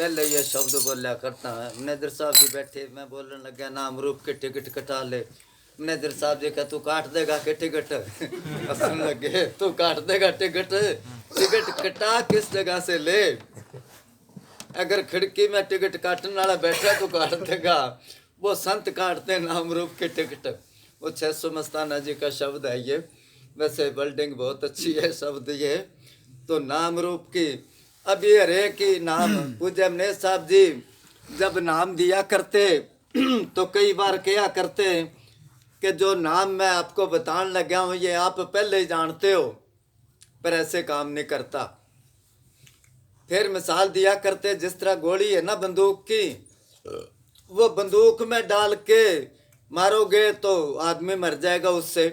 पहले ये शब्द बोला करता है। मैनेजर साहब जी बैठे, मैं बोलने लगा नाम रूप के टिकट कटा ले। मैनेजर साहब जी का तू काट देगा के टिकट? हंसने लगे, तू काट देगा टिकट? टिकट कटा किस जगह से ले? अगर खिड़की में टिकट काटने वाला बैठा तो काट देगा, वो संत काटते नाम रूप के टिकट। वो 600 मस्ताना जी का शब्द है ये। वैसे बिल्डिंग बहुत अच्छी है शब्द ये। तो नाम रूप की अब ये रे की नाम पूज्य अमनेश साहब जी जब नाम दिया करते तो कई बार क्या करते कि जो नाम मैं आपको बताने लगा हूँ ये आप पहले ही जानते हो, पर ऐसे काम नहीं करता। फिर मिसाल दिया करते, जिस तरह गोली है ना बंदूक की, वो बंदूक में डाल के मारोगे तो आदमी मर जाएगा उससे,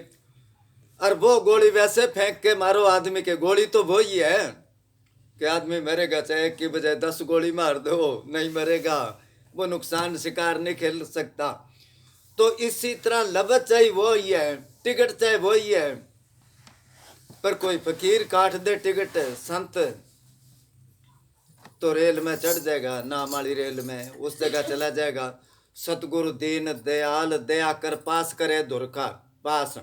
और वो गोली वैसे फेंक के मारो आदमी के, गोली तो वो ही है कि आदमी मरेगा, चाहे एक की बजाय 10 गोली मार दो नहीं मरेगा, वो नुकसान शिकार नहीं खेल सकता। तो इसी तरह लफ्ज़ चाहे वो ही है, टिकट चाहे वो ही है, पर कोई फकीर काट दे टिकट संत तो रेल में चढ़ जाएगा, नाम वाली रेल में उस जगह चला जाएगा। सतगुरु दीन दयाल दया कर पास करे दुर्खा। पास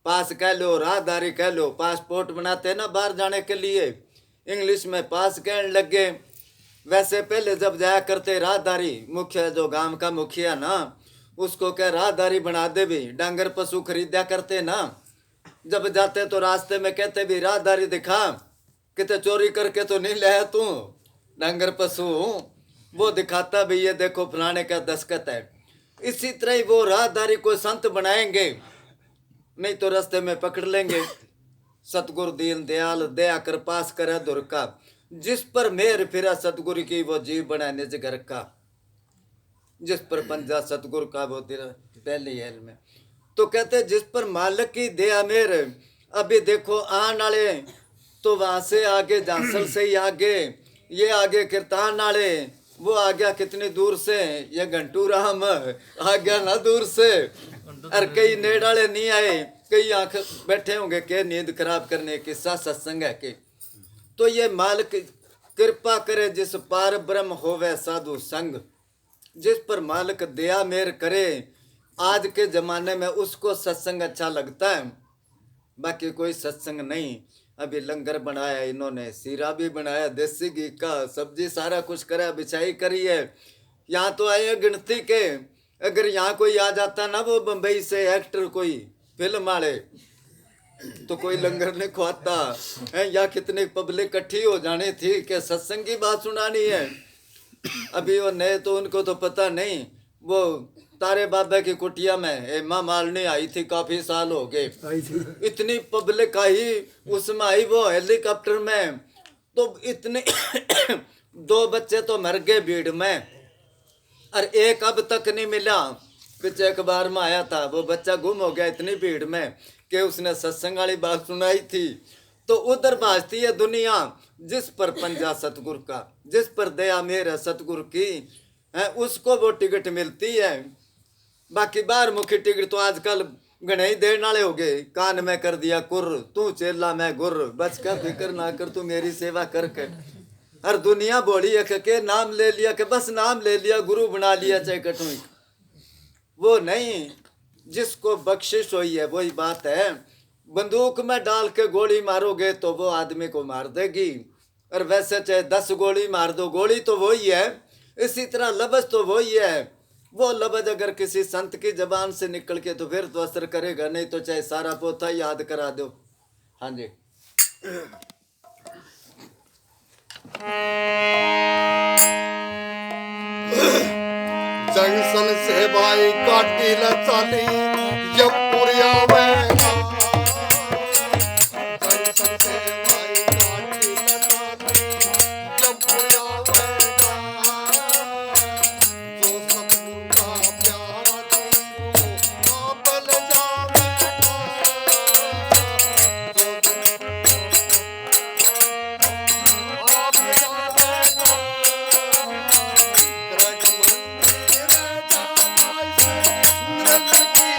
पास कह लो, राहदारी कह लो, पासपोर्ट बनाते ना बाहर जाने के लिए, इंग्लिश में पास कहने लगे। वैसे पहले जब जाया करते राहदारी, मुखिया जो गांव का मुखिया ना, उसको क्या राहदारी बना दे भी, डांगर पशु खरीदा करते ना, जब जाते तो रास्ते में कहते भी राहदारी दिखा, कितने चोरी करके तो नहीं लाया तू डांगर पशु, वो दिखाता भी ये देखो फलाने का दस्खत है। इसी तरह ही वो राहदारी को संत बनाएंगे, नहीं तो रास्ते में पकड़ लेंगे। सतगुरु दीन दयाल दया कर पास करे दुर्का, जिस पर मेहर फिरा सतगुरु की वो जीव बना निज घर का। जिस पर पंजा सतगुरु का वो पहले हेल में तो कहते जिस पर मालिक की दया मेहर। अभी देखो आने वाले तो वहां से आगे जांसल से ही आगे, ये आगे कीर्तान वाले, वो आ गया कितनी दूर से, ये घंटू राम आ गया ना दूर से, और कई नेड़ वाले नहीं आए, कई आंख बैठे होंगे के नींद खराब करने की सा सत्संग है के। तो ये मालिक कृपा करे जिस पार ब्रह्म होवे साधु संग, जिस पर मालिक दया मेहर करे, आज के जमाने में उसको सत्संग अच्छा लगता है, बाकी कोई सत्संग नहीं। अभी लंगर बनाया इन्होंने, सीरा भी बनाया देसी घी का, सब्जी सारा कुछ करा, बिछाई करी है। यहाँ तो आए गिनती के, अगर यहाँ कोई आ जाता ना वो बम्बई से एक्टर कोई फिल्म वाले, तो कोई लंगर नहीं खुआता है। या कितनी पब्लिक इकट्ठी हो जानी थी कि सत्संग की बात सुनानी है। अभी वो नए तो उनको तो पता नहीं, वो तारे बाबा की कुटिया में हेमा मालिनी आई थी, काफी साल हो गए, इतनी पब्लिक आई, उसमें आई वो हेलीकॉप्टर में, तो इतने 2 बच्चे तो मर गए भीड़ में, और एक अब तक नहीं मिला। पीछे अखबार में आया था वो बच्चा गुम हो गया इतनी भीड़ में कि उसने सत्संग वाली बात सुनाई थी। तो उधर भाजती है दुनिया, जिस पर पंजा सतगुरु का, जिस पर दया मेहर सतगुरु की है, उसको वो टिकट मिलती है। बाकी बाहर मुखी टिकट तो आजकल गणे देने वाले हो गए, कान में कर दिया कुर्र, तू चेला मैं गुर्र, बच कर फिक्र ना कर तू मेरी सेवा करके। हर दुनिया बोली है के नाम ले लिया, के बस नाम ले लिया, गुरु बना लिया चाहे कटुई, वो नहीं। जिसको बख्शिश हुई है वही बात है। बंदूक में डाल के गोली मारोगे तो वो आदमी को मार देगी, और वैसे चाहे 10 गोली मार दो, गोली तो वही है। इसी तरह लफ्ज़ तो वही है, वो लफ्ज़ अगर किसी संत की जबान से निकल के तो फिर तो असर करेगा, नहीं तो चाहे सारा पोथा याद करा दो। हाँ जी। जंक्शन से भाई काटी ल चाली जब पुरिया में, जंक्शन से भाई काटी ल चाली जब पुरिया में, जो सतगुरु का प्यारा जीव आप ले जावेगा, जो आप ले जावेगा, ग्रह मंदिर जाए से नृत्य की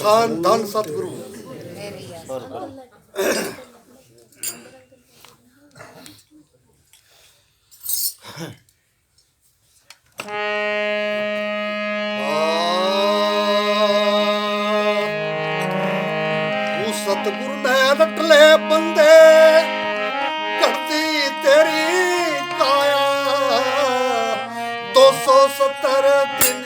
ਧੰਨ ਧੰਨ ਸਤਿਗੁਰੂ। ਉਹ ਸਤਿਗੁਰ ਨੇ ਰਟ ਲਏ ਬੰਦੇ ਘਟਦੀ ਤੇਰੀ ਕਾਇਆ 270 ਦਿਨ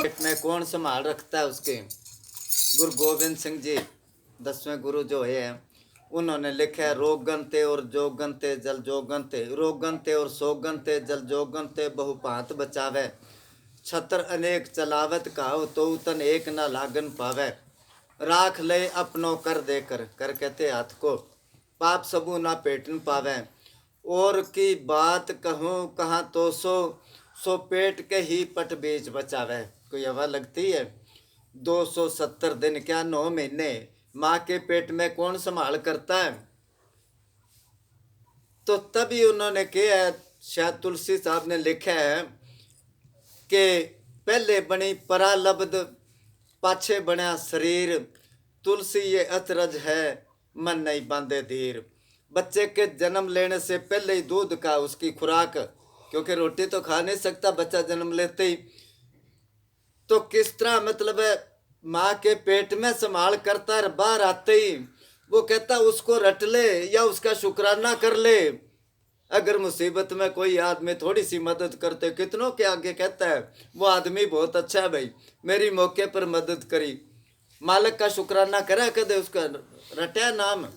पेट में कौन संभाल रखता है उसके। गुरु गोविंद सिंह जी 10वें गुरु जो है, उन्होंने लिखा है रोग गनते और जोग गनते जल जोग गनते, रोग गनते और सोग गनते जल जोग गनते, बहु भांत बचावे छतर अनेक चलावत काव तो तन एक न लागन पावे, राख ले अपनो कर देकर, कर कहते हाथ को, पाप सबू ना पेटन पावे, और की बात कहूँ कहाँ तो सो पेट के ही पट बीच बचावे। कोई हवा लगती है। 270 दिन क्या 9 महीने माँ के पेट में कौन संभाल करता है। तो तभी उन्होंने किया, शायद तुलसी साहब ने लिखा है कि पहले बनी परालब्ध पाछे बना शरीर, तुलसी ये अचरज है मन नहीं बांधे धीर। बच्चे के जन्म लेने से पहले ही दूध का उसकी खुराक, क्योंकि रोटी तो खा नहीं सकता बच्चा जन्म लेते ही, तो किस तरह मतलब है माँ के पेट में संभाल करता है, बाहर आते ही वो कहता उसको रट ले या उसका शुक्राना कर ले। अगर मुसीबत में कोई आदमी थोड़ी सी मदद करते, कितनों के आगे कहता है वो आदमी बहुत अच्छा है भाई, मेरी मौके पर मदद करी, मालिक का शुक्राना करा कदे उसका रटा नाम।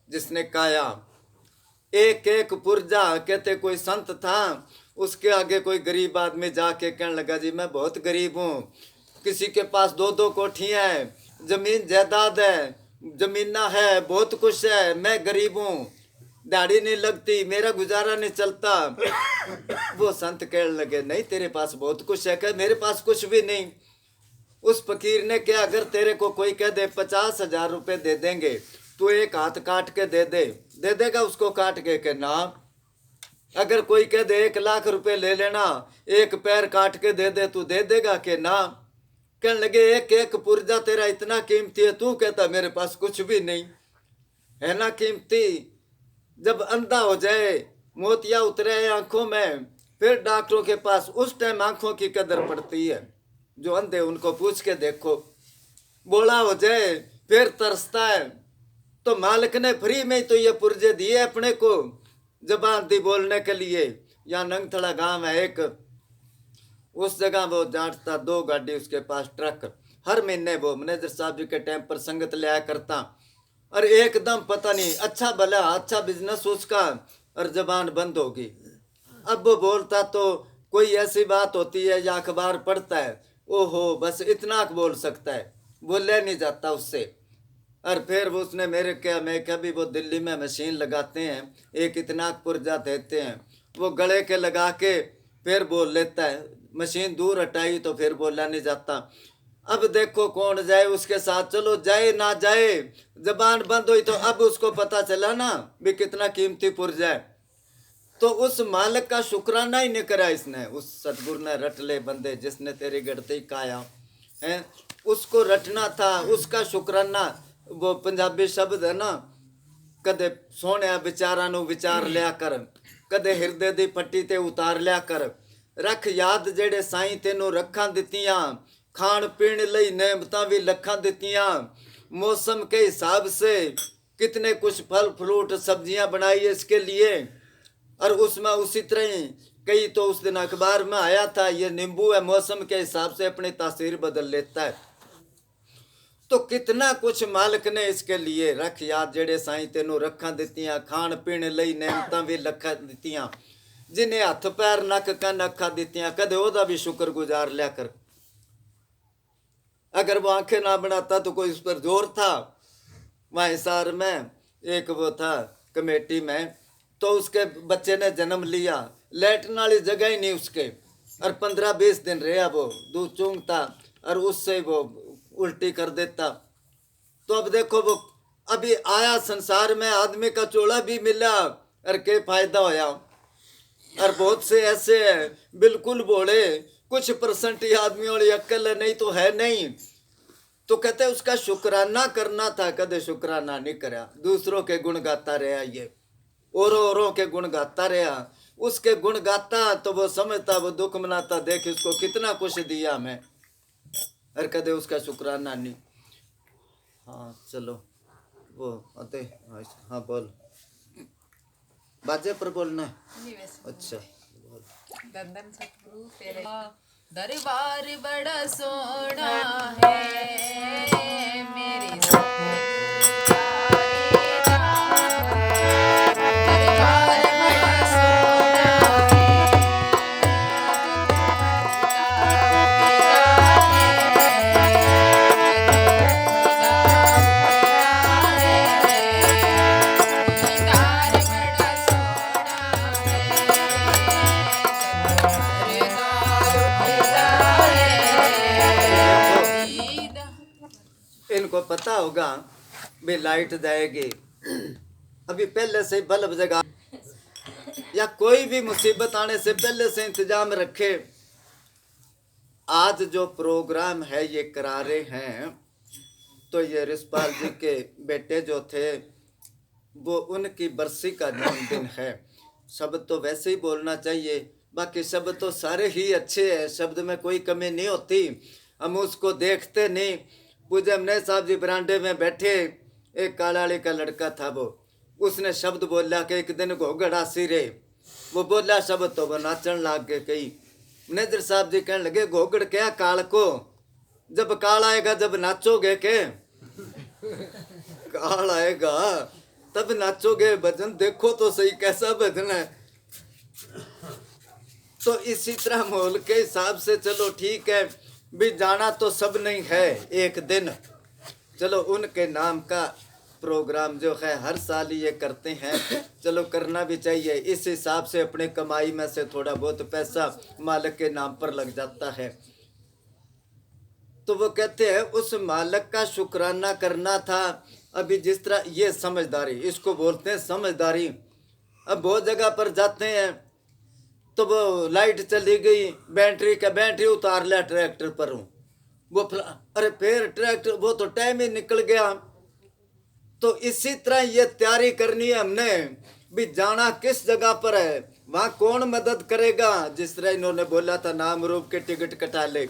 जिसने काया एक एक पुर्जा, कहते कोई संत था, उसके आगे कोई गरीब आदमी जाके कहने लगा जी मैं बहुत गरीब हूँ, किसी के पास 2-2 कोठियाँ है, जमीन जायदाद है, जमीना है, बहुत कुछ है, मैं गरीब हूँ, दाढ़ी नहीं लगती, मेरा गुजारा नहीं चलता। वो संत कहने लगे नहीं तेरे पास बहुत कुछ है। कह मेरे पास कुछ भी नहीं। उस फकीर ने क्या, अगर तेरे को कोई कह दे 50,000 रुपये दे देंगे, तू एक हाथ काट के दे देगा उसको काट के ना। अगर कोई कह दे 1 लाख रुपए ले लेना, एक पैर काट के दे दे, तू दे देगा के ना। कहने लगे एक एक पुर्जा तेरा इतना कीमती है, तू कहता मेरे पास कुछ भी नहीं है ना कीमती। जब अंधा हो जाए, मोतिया उतरे आंखों में, फिर डॉक्टरों के पास, उस टाइम आंखों की कदर पड़ती है। जो अंधे उनको पूछ के देखो। बोला हो जाए फिर तरसता है। तो मालिक ने फ्री में तो ये पुर्जे दिए अपने को जबान दी बोलने के लिए। यहाँ नंगथड़ा गांव है एक, उस जगह वो जांचता 2 गाड़ी उसके पास ट्रक, हर महीने वो मैनेजर साहब जी के टाइम पर संगत लिया करता। और एकदम पता नहीं अच्छा भला अच्छा बिजनेस उसका, और जबान बंद होगी। अब वो बोलता तो कोई ऐसी बात होती है या अखबार पढ़ता है, ओहो बस इतना बोल सकता है, बोले नहीं जाता उससे। और फिर वो उसने मेरे क्या, मैं क्या भी वो दिल्ली में मशीन लगाते हैं, एक इतना पुर्जा देते हैं, वो गले के लगा के फिर बोल लेता है। मशीन दूर हटाई तो फिर बोला नहीं जाता। अब देखो कौन जाए उसके साथ, चलो जाए ना जाए, जबान बंद हुई तो अब उसको पता चला ना भी कितना कीमती पुर्जा है। तो उस मालिक का शुक्राना ही नहीं करा इसने, उस सतगुरु ने रट ले बंदे जिसने तेरी गढ़ती काया है, उसको रटना था, उसका शुक्राना। वो पंजाबी शब्द है ना, कदे सोने विचारां नू विचार लिया कर, कदे हिरदे दी पट्टी ते उतार लिया कर, रख याद जेड़े साईं तेनू रखां दित्तियां, खाण पीण लई नेमतां भी लखां दित्तियां, मौसम के हिसाब से कितने कुछ फल फ्रूट सब्जियां बनाई इसके लिए। और उसमें उसी तरह ही कई तो उस दिन अखबार में आया था, ये नींबू है मौसम के हिसाब से अपनी तासीर बदल लेता है। तो कितना कुछ मालिक ने इसके लिए, रख याद जेड़े साईं तेनू रखां दित्तियां, खाण पीण लई नेमतां भी लखां दित्तियां, जिन्हें हथ पैर नक कन अखा दित्तियां, कदे ओदा भी शुक्र गुजार लिया कर। अगर वो आंखें ना बनाता तो कोई उस पर जोर था। वहाँ हिसार में एक वो था कमेटी में, तो उसके बच्चे ने जन्म लिया, लेटने वाली जगह ही नहीं उसके, और 15-20 दिन रहा वो, दूध चूंगता और उससे वो उल्टी कर देता। तो अब देखो वो अभी आया संसार में, आदमी का चोला भी मिला और क्या फायदा होया। और बहुत से ऐसे हैं बिल्कुल भोले, कुछ परसेंट ही आदमियों वाली अक्ल है, नहीं तो है नहीं। तो कहते उसका शुक्राना करना था, कदे शुक्राना नहीं करा, दूसरों के गुण गाता रहा, ये औरों के गुण गाता रहा। उसके गुण गाता तो वो समझता, वो दुख मनाता, देख इसको कितना कुछ दिया मैं, और कदे उसका शुक्राना नहीं। हाँ चलो वो आते, हाँ बोल, बाजे पर बोलना है। अच्छा बोल। धन धन सतगुरु तेरे दरबार बड़ा सोना है मेरे सतगुरु का दरबार बड़ा सोना इनको पता होगा भी लाइट जाएगी, अभी पहले से बल्ब जगा या कोई भी मुसीबत आने से पहले से इंतजाम रखे। आज जो प्रोग्राम है ये करा रहे हैं तो ये रिशपाल जी के बेटे जो थे वो उनकी बरसी का जन्मदिन है। शब्द तो वैसे ही बोलना चाहिए, बाकी शब्द तो सारे ही अच्छे हैं, शब्द में कोई कमी नहीं होती। हम उसको देखते नहीं। पूज्य हमने साहब जी बरांडे में बैठे, एक कालाड़ी का लड़का था, वो उसने शब्द बोला कि एक दिन घोगड़ा सिरे, वो बोला शब्द तो वो नाचन लाग गए। कई मैनेजर साहब जी कहने लगे घोगड़ क्या काल को, जब काल आएगा जब नाचोगे के, काल आएगा तब नाचोगे, भजन देखो तो सही कैसा भजन है। तो इसी तरह माहौल के हिसाब से चलो ठीक है भी जाना तो सब नहीं है एक दिन, चलो उनके नाम का प्रोग्राम जो है हर साल ये करते हैं, चलो करना भी चाहिए। इस हिसाब से अपने कमाई में से थोड़ा बहुत पैसा मालिक के नाम पर लग जाता है। तो वो कहते हैं उस मालिक का शुक्राना करना था। अभी जिस तरह ये समझदारी, इसको बोलते हैं समझदारी। अब बहुत जगह पर जाते हैं तो वो लाइट चली गई, बैटरी उतार लिया ट्रैक्टर पर हूँ, वो अरे फिर ट्रैक्टर, वो तो टाइम ही निकल गया। तो इसी तरह ये तैयारी करनी है हमने भी जाना किस जगह पर है, वहाँ कौन मदद करेगा। जिस तरह इन्होंने बोला था नाम रूप के टिकट कटा ले,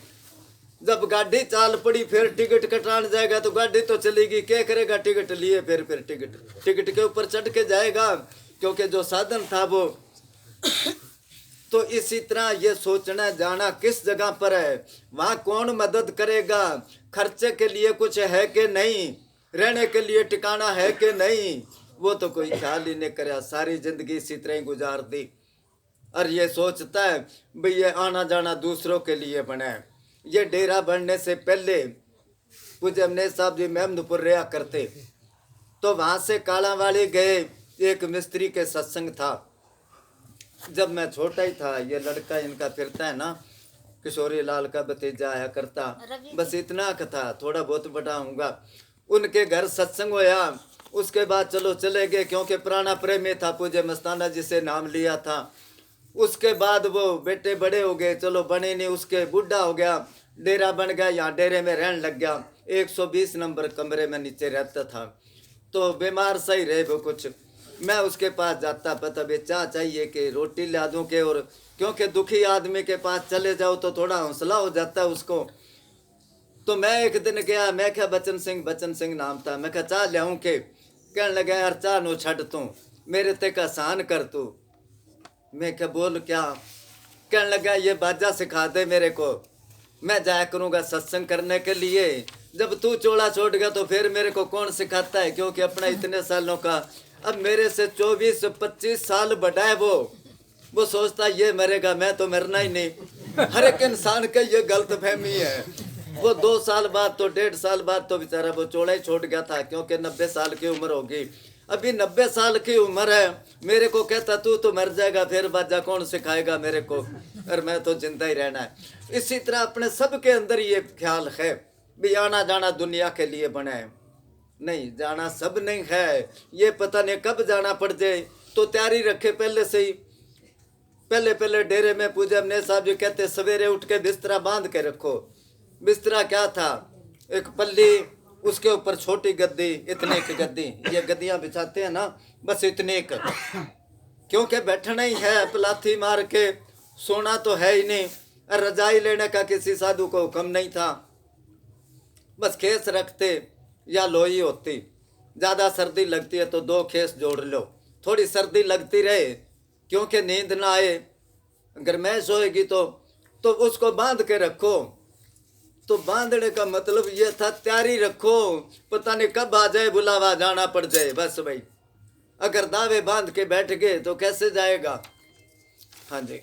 जब गाड़ी चाल पड़ी फिर टिकट कटाने जाएगा तो गाड़ी तो चलेगी, क्या करेगा टिकट लिए, फिर टिकट के ऊपर चढ़ के जाएगा क्योंकि जो साधन था वो। तो इसी तरह ये सोचना जाना किस जगह पर है, वहाँ कौन मदद करेगा, खर्चे के लिए कुछ है कि नहीं, रहने के लिए ठिकाना है कि नहीं, वो तो कोई ख्याल ही नहीं करे। सारी जिंदगी इसी तरह ही गुजार दी। और ये सोचता है भाई ये आना जाना दूसरों के लिए बना है। ये डेरा बनने से पहले पूज्य हमने साहब जी मेहमदपुर रहा करते, तो वहाँ से कालावाड़ी गए, एक मिस्त्री के सत्संग था। जब मैं छोटा ही था, ये लड़का इनका फिरता है ना, किशोरी लाल का भतीजा आया करता, बस इतना का था, थोड़ा बहुत बड़ा हूँगा। उनके घर सत्संग होया, उसके बाद चलो चले गए क्योंकि पुराना प्रेमी था, पूज्य मस्ताना जी से नाम लिया था। उसके बाद वो बेटे बड़े हो गए, चलो बने नहीं, उसके बूढ़ा हो गया, डेरा बन गया, यहाँ डेरे में रहने लग गया। 120 नंबर कमरे में नीचे रहता था, तो बीमार सही रहे वो कुछ। मैं उसके पास जाता, पता भी चाह चाहिए कि रोटी ला दूं के, और क्योंकि दुखी आदमी के पास चले जाओ तो थोड़ा हौसला हो जाता है उसको। तो मैं एक दिन गया, मैं क्या बचन सिंह नाम था, मैं क्या चाह ले आऊँ के, कहने लगा यार चाह नो छड़ तू, मेरे ते का आसान कर तू। मैं क्या बोल क्या, कहने लगा ये बाजा सिखा दे मेरे को, मैं जाया करूँगा सत्संग करने के लिए। जब तू चोला छोड़ गया तो फिर मेरे को कौन सिखाता है, क्योंकि अपना इतने सालों का, अब मेरे से 24-25 साल बड़ा है वो सोचता ये मरेगा, मैं तो मरना ही नहीं। हर एक इंसान का ये गलत फहमी है। वो 2 साल बाद तो 1.5 साल बाद तो बेचारा वो चोला ही छोड़ गया था, क्योंकि 90 साल की उम्र होगी। अभी 90 साल की उम्र है, मेरे को कहता तू तो मर जाएगा, फिर बाजा कौन सिखाएगा मेरे को, और मैं तो जिंदा ही रहना है। इसी तरह अपने सब के अंदर ये ख्याल है भी आना जाना दुनिया के लिए बना है, नहीं जाना सब नहीं है। ये पता नहीं कब जाना पड़ जाए, तो तैयारी रखे पहले से ही। पहले डेरे में पूजा हमने साहब जी कहते सवेरे उठ के बिस्तरा बांध के रखो। बिस्तरा क्या था, एक पल्ली, उसके ऊपर छोटी गद्दी, इतने की गद्दी, ये गद्दियां बिछाते हैं ना, बस इतने का, क्योंकि बैठना ही है, पलाथी मार के सोना तो है ही नहीं। और रजाई लेने का किसी साधु को हुक्म नहीं था, बस खेस रखते या लोई होती। ज़्यादा सर्दी लगती है तो 2 खेस जोड़ लो, थोड़ी सर्दी लगती रहे क्योंकि नींद ना आए। गर्मैश होएगी तो तो उसको बांध के रखो। तो बांधने का मतलब ये था तैयारी रखो, पता नहीं कब आ जाए बुलावा, जाना पड़ जाए। बस भाई, अगर दावे बांध के बैठ गए तो कैसे जाएगा। हाँ जी।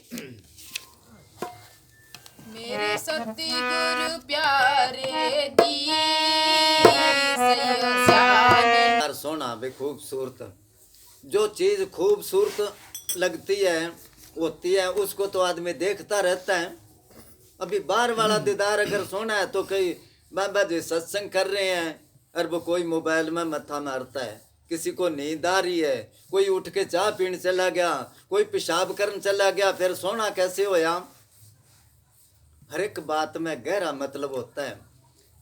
मेरे सतगुरु प्यारे दी सैया जाने। यार सोना भी खूबसूरत, जो चीज खूबसूरत लगती है होती है, उसको तो आदमी देखता रहता है। अभी बाहर वाला दीदार अगर सोना है तो कई बाबा जी सत्संग कर रहे हैं और वो कोई मोबाइल में मत्था मारता है, किसी को नींद आ रही है, कोई उठ के चाय पीने चला गया, कोई पेशाब करने चला गया, फिर सोना कैसे होया। हर एक बात में गहरा मतलब होता है।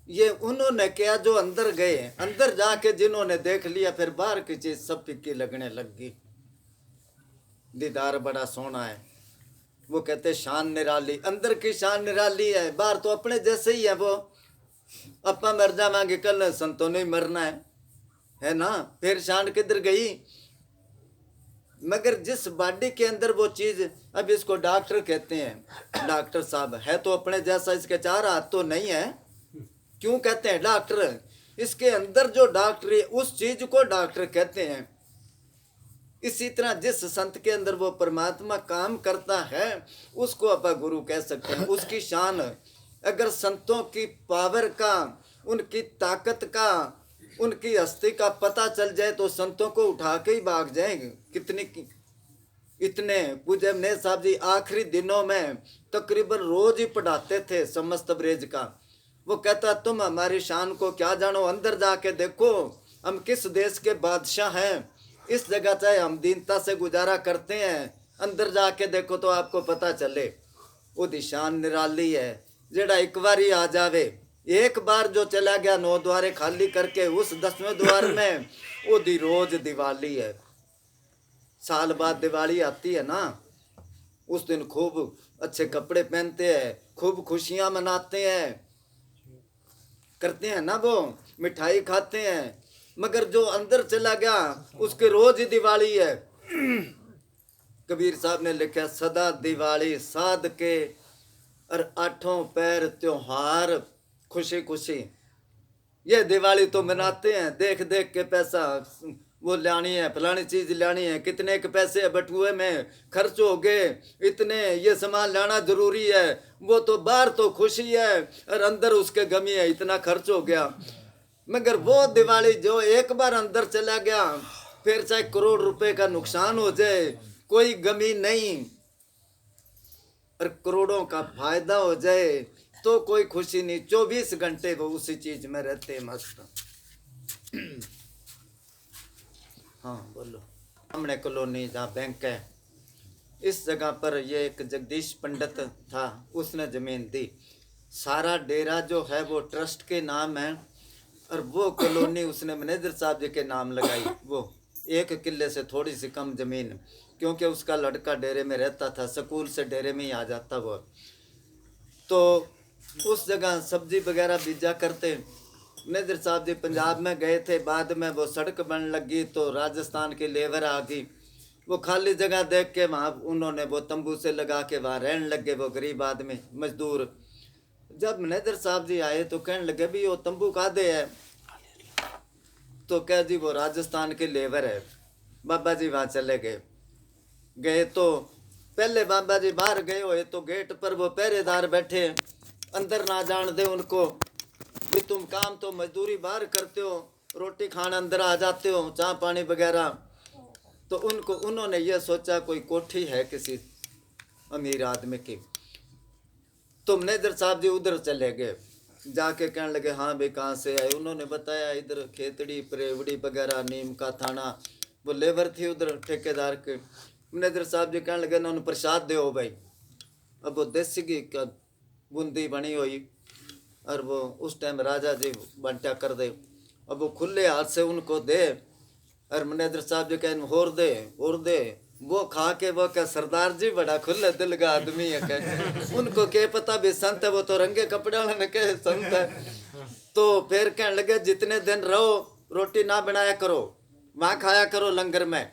ये उन्होंने किया जो अंदर गए, अंदर जाके जिन्होंने देख लिया, फिर बाहर की चीज सब फिक्की लगने लग गई। दीदार बड़ा सोना है, वो कहते शान निराली, अंदर की शान निराली है, बाहर तो अपने जैसे ही है। वो अपा मर जावांगे कल, संतों ने मरना है ना, फिर शान किधर गई। मगर जिस बॉडी के अंदर वो चीज, अब इसको डॉक्टर कहते हैं, डॉक्टर साहब है तो अपने जैसा, इसके चार हाथ तो नहीं है, क्यों कहते हैं डॉक्टर। इसके अंदर जो डॉक्टर है उस चीज को डॉक्टर कहते हैं। इसी तरह जिस संत के अंदर वो परमात्मा काम करता है उसको अपन गुरु कह सकते हैं। उसकी शान, अगर संतों की पावर का, उनकी ताकत का, उनकी हस्ती का पता चल जाए तो संतों को उठा के ही भाग जाएंगे। इतने पूज्य ने साहब जी आखिरी दिनों में तकरीबन रोज ही पढ़ाते थे समस्त ब्रेज का। वो कहता तुम हमारी शान को क्या जानो, अंदर जाके देखो हम किस देश के बादशाह हैं, इस जगह चाहे हम दीनता से गुजारा करते हैं, अंदर जाके देखो तो आपको पता चले। वो शान निराली है, जेड़ा एक बार ही आ जावे, एक बार जो चला गया 9 द्वारे खाली करके, उस 10वें द्वार में वो रोज दिवाली है। साल बाद दिवाली आती है ना, उस दिन खूब अच्छे कपड़े पहनते हैं, खूब खुशियां मनाते हैं, करते हैं ना, वो मिठाई खाते हैं। मगर जो अंदर चला गया उसके रोज ही दिवाली है। कबीर साहब ने लिखा सदा दिवाली साध के और 8 पैर त्योहार खुशी खुशी। ये दिवाली तो मनाते हैं, देख देख के पैसा वो लानी है, फलानी चीज लानी है, कितने के पैसे बटुए में खर्च हो गए, इतने ये सामान लाना जरूरी है। वो तो बाहर तो खुशी है और अंदर उसके गमी है, इतना खर्च हो गया। मगर वो दिवाली जो एक बार अंदर चला गया, फिर चाहे करोड़ रुपए का नुकसान हो जाए कोई गमी नहीं, और करोड़ों का फायदा हो जाए तो कोई खुशी नहीं। 24 घंटे वो उसी चीज में रहते मस्त। हाँ बोलो। सामने कॉलोनी जहाँ बैंक है, इस जगह पर ये एक जगदीश पंडित था, उसने जमीन दी। सारा डेरा जो है वो ट्रस्ट के नाम है, और वो कॉलोनी उसने मैनेजर साहब जी के नाम लगाई। वो 1 किले से थोड़ी सी कम जमीन, क्योंकि उसका लड़का डेरे में रहता था, स्कूल से डेरे में ही आ जाता वो। तो उस जगह सब्जी वगैरह बीजा करते। मैनेजर साहब जी पंजाब में गए थे, बाद में वो सड़क बन लगी तो राजस्थान की लेबर आ गई। वो खाली जगह देख के वहाँ उन्होंने वो तंबू से लगा के वहाँ रहने लगे, वो गरीब आदमी मजदूर। जब मैनेजर साहब जी आए तो कहने लगे भी वो तंबू कादे है, तो कह जी वो राजस्थान के लेबर है। बाबा जी वहाँ चले गए तो पहले बाबा जी बाहर गए हुए तो गेट पर वो पहरेदार बैठे, अंदर ना जान दे उनको भी तुम काम तो मजदूरी बाहर करते हो, रोटी खाना अंदर आ जाते हो, चाय पानी वगैरह। तो उन्होंने ये सोचा कोई कोठी है किसी अमीर आदमी की। तो मैनेजर साहब जी उधर चले गए, जाके कहने लगे हाँ भाई कहाँ से आए। उन्होंने बताया इधर खेतड़ी परेवड़ी वगैरह नीम का थाना, वो लेबर थी उधर ठेकेदार के। मैनेजर साहब जी कहने लगे उन्होंने प्रसाद दो भाई। अब वो देसी घी का बूंदी बनी हुई, और वो उस टाइम राजा जी बंटा कर दे। अब वो खुले हाथ से उनको दे, और मैनेजर साहब जी कहें और दे। वो खा के वो क्या सरदार जी बड़ा खुले दिल का आदमी है कह। उनको क्या पता भी संत है, वो तो रंगे कपड़े वाले कहे संत है। तो फिर कहने लगे जितने दिन रहो रोटी ना बनाया करो, वहाँ खाया करो लंगर में।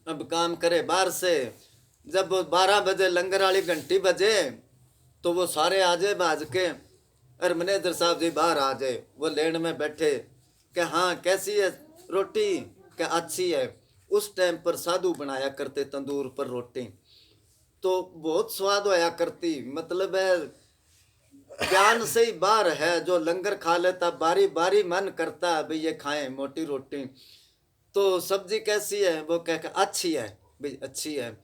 अब काम करे बाहर से। जब 12 बजे लंगर वाली घंटी बजे तो वो सारे आ जाए बाज के, अरे मैनेजर साहब जी बाहर आ जाए। वो लेन में बैठे कि हाँ कैसी है रोटी, क्या अच्छी है। उस टाइम पर साधु बनाया करते तंदूर पर रोटी, तो बहुत स्वाद होया करती। मतलब है ज्ञान से ही बाहर है, जो लंगर खा लेता बारी बारी मन करता है भाई ये खाएं मोटी रोटी। तो सब्जी कैसी है, वो कह के अच्छी है भाई, अच्छी है।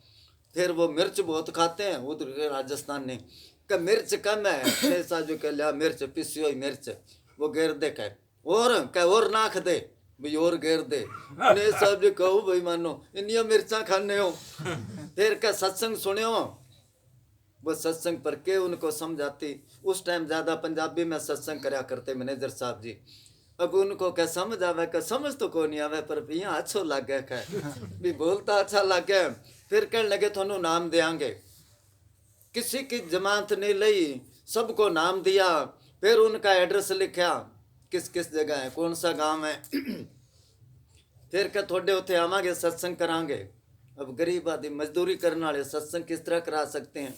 फिर वो मिर्च बहुत खाते हैं उधर के राजस्थान में, का मिर्च कम है। ने साजू कह लिया मिर्च पिसी हुई मिर्च, वो घेर दे और नाख दे भाई, और घेर दे। ने साहब जी कहो भाई मानो इनिया मिर्चा खाने हो। फिर का सत्संग सुनियो, वो सत्संग पर के उनको समझाती। उस टाइम ज़्यादा पंजाबी में सत्संग कराया करते मैनेजर साहब जी। अब उनको क्या समझ आवे, क्या समझ तो को नहीं आवे, पर यहाँ अच्छो लगे क्या भी बोलता अच्छा लगे। फिर कहने लगे थानू नाम देंगे। किसी की जमानत नहीं ली, सबको नाम दिया। फिर उनका एड्रेस लिखा, किस किस जगह है, कौन सा गांव है। फिर क्या थोड़े उथे आवांगे सत्संग करांगे। अब गरीब आदमी मजदूरी करने वाले सत्संग किस तरह करा सकते हैं।